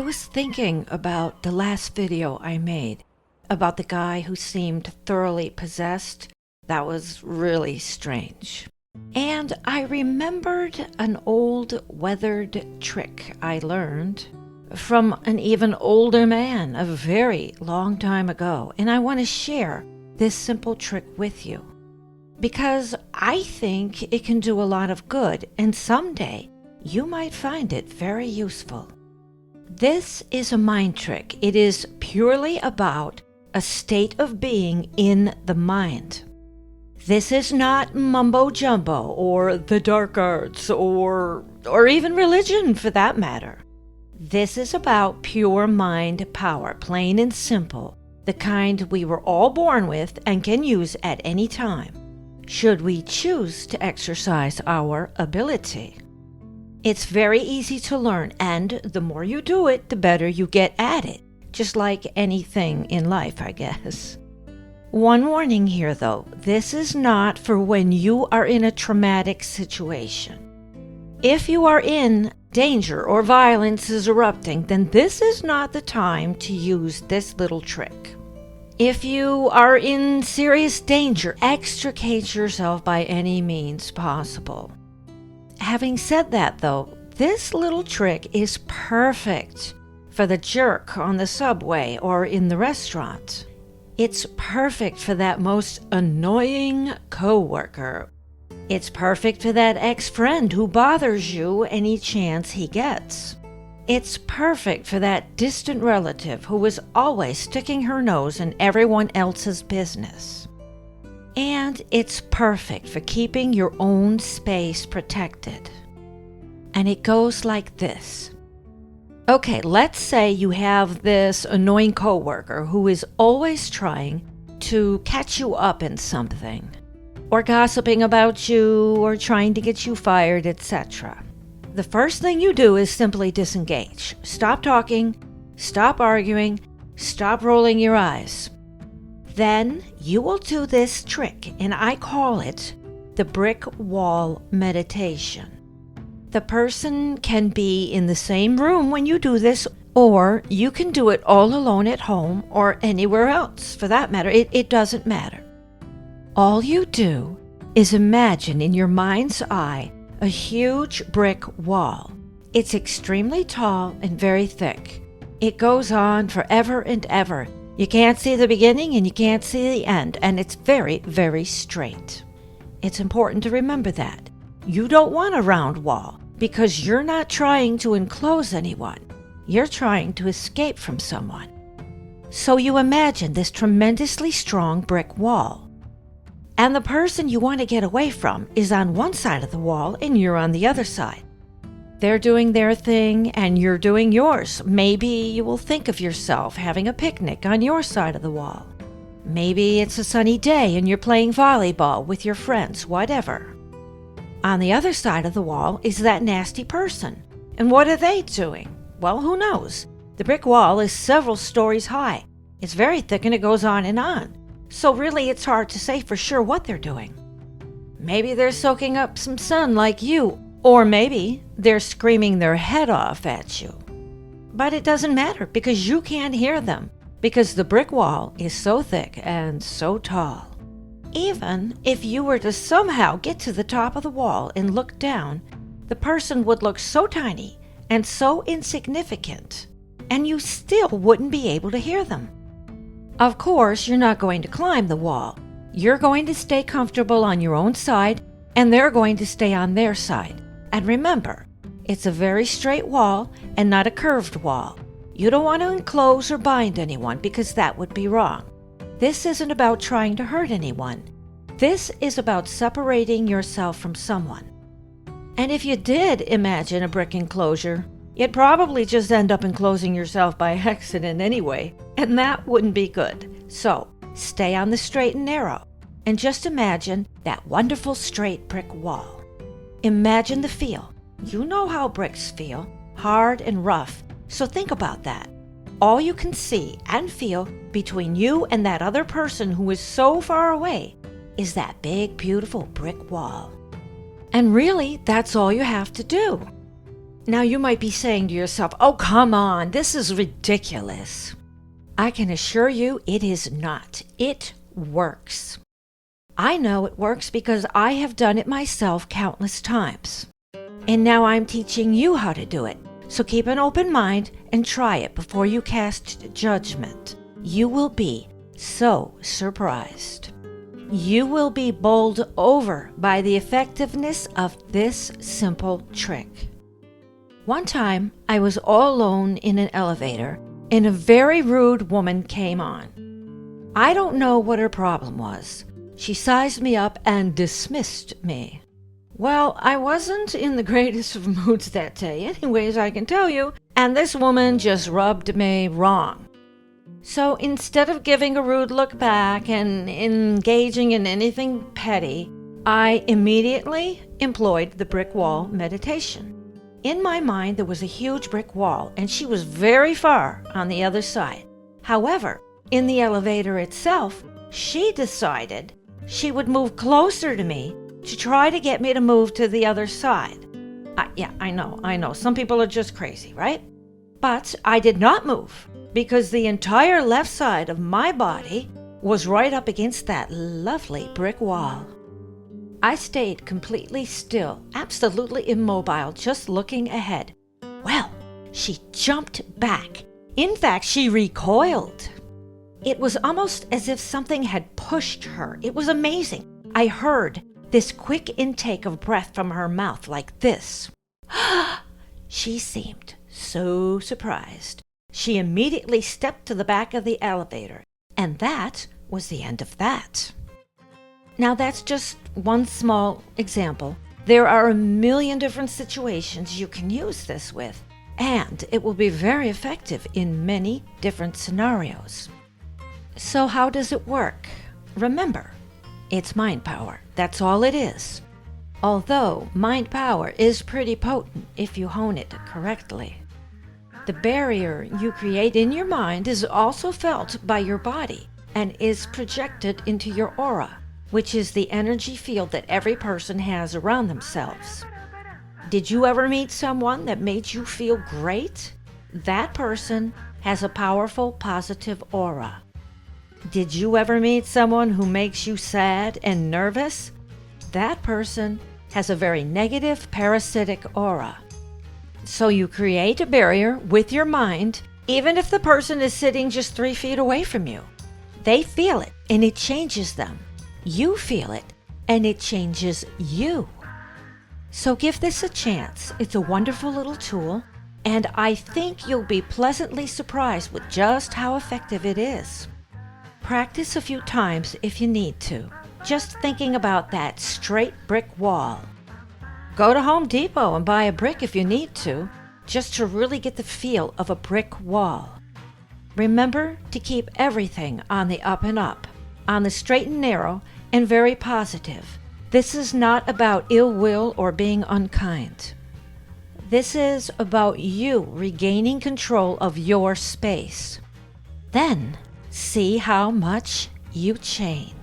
was thinking about the last video I made about the guy who seemed thoroughly possessed. That was really strange. And I remembered an old weathered trick I learned from an even older man a very long time ago, and I want to share this simple trick with you because I think it can do a lot of good, and someday you might find it very useful. This is a mind trick. It is purely about a state of being in the mind. This is not mumbo-jumbo or the dark arts or even religion for that matter. This is about pure mind power, plain and simple, the kind we were all born with and can use at any time, should we choose to exercise our ability. It's very easy to learn, and the more you do it, the better you get at it, just like anything in life, I guess. One warning here, though, this is not for when you are in a traumatic situation. If you are in danger or violence is erupting, then this is not the time to use this little trick. If you are in serious danger, extricate yourself by any means possible. Having said that, though, this little trick is perfect for the jerk on the subway or in the restaurant. It's perfect for that most annoying coworker. It's perfect for that ex-friend who bothers you any chance he gets. It's perfect for that distant relative who is always sticking her nose in everyone else's business. And it's perfect for keeping your own space protected. And it goes like this. Okay, let's say you have this annoying coworker who is always trying to catch you up in something, or gossiping about you, or trying to get you fired, etc. The first thing you do is simply disengage. Stop talking, stop arguing, stop rolling your eyes. Then you will do this trick, and I call it the brick wall meditation. The person can be in the same room when you do this, or you can do it all alone at home or anywhere else for that matter. It doesn't matter. All you do is imagine in your mind's eye a huge brick wall. It's extremely tall and very thick. It goes on forever and ever. You can't see the beginning and you can't see the end, and it's very, very straight. It's important to remember that. You don't want a round wall because you're not trying to enclose anyone. You're trying to escape from someone. So you imagine this tremendously strong brick wall. And the person you want to get away from is on one side of the wall and you're on the other side. They're doing their thing and you're doing yours. Maybe you will think of yourself having a picnic on your side of the wall. Maybe it's a sunny day and you're playing volleyball with your friends, whatever. On the other side of the wall is that nasty person. And what are they doing? Well, who knows? The brick wall is several stories high. It's very thick and it goes on and on. So really it's hard to say for sure what they're doing. Maybe they're soaking up some sun like you, or maybe they're screaming their head off at you. But it doesn't matter because you can't hear them, because the brick wall is so thick and so tall. Even if you were to somehow get to the top of the wall and look down, the person would look so tiny and so insignificant, and you still wouldn't be able to hear them. Of course, you're not going to climb the wall. You're going to stay comfortable on your own side, and they're going to stay on their side. And remember, it's a very straight wall and not a curved wall. You don't want to enclose or bind anyone because that would be wrong. This isn't about trying to hurt anyone. This is about separating yourself from someone. And if you did imagine a brick enclosure, you'd probably just end up enclosing yourself by accident anyway, and that wouldn't be good. So, stay on the straight and narrow, and just imagine that wonderful straight brick wall. Imagine the feel. You know how bricks feel, hard and rough, so think about that. All you can see and feel between you and that other person who is so far away is that big, beautiful brick wall. And really, that's all you have to do. Now you might be saying to yourself, oh, come on, this is ridiculous. I can assure you it is not. It works. I know it works because I have done it myself countless times. And now I'm teaching you how to do it. So keep an open mind and try it before you cast judgment. You will be so surprised. You will be bowled over by the effectiveness of this simple trick. One time, I was all alone in an elevator, and a very rude woman came on. I don't know what her problem was. She sized me up and dismissed me. Well, I wasn't in the greatest of moods that day, anyways, I can tell you, and this woman just rubbed me wrong. So instead of giving a rude look back and engaging in anything petty, I immediately employed the brick wall meditation. In my mind, there was a huge brick wall, and she was very far on the other side. However, in the elevator itself, she decided she would move closer to me to try to get me to move to the other side. I know. Some people are just crazy, right? But I did not move because the entire left side of my body was right up against that lovely brick wall. I stayed completely still, absolutely immobile, just looking ahead. Well, she jumped back. In fact, she recoiled. It was almost as if something had pushed her. It was amazing. I heard this quick intake of breath from her mouth like this. She seemed so surprised. She immediately stepped to the back of the elevator, and that was the end of that. Now that's just one small example. There are a million different situations you can use this with, and it will be very effective in many different scenarios. So how does it work? Remember, it's mind power. That's all it is. Although mind power is pretty potent if you hone it correctly. The barrier you create in your mind is also felt by your body and is projected into your aura, which is the energy field that every person has around themselves. Did you ever meet someone that made you feel great? That person has a powerful, positive aura. Did you ever meet someone who makes you sad and nervous? That person has a very negative, parasitic aura. So you create a barrier with your mind, even if the person is sitting just 3 feet away from you. They feel it, and it changes them. You feel it, and it changes you. So give this a chance. It's a wonderful little tool, and I think you'll be pleasantly surprised with just how effective it is. Practice a few times if you need to, just thinking about that straight brick wall. Go to Home Depot and buy a brick if you need to, just to really get the feel of a brick wall. Remember to keep everything on the up and up, on the straight and narrow, and very positive. This is not about ill will or being unkind. This is about you regaining control of your space. Then, see how much you change.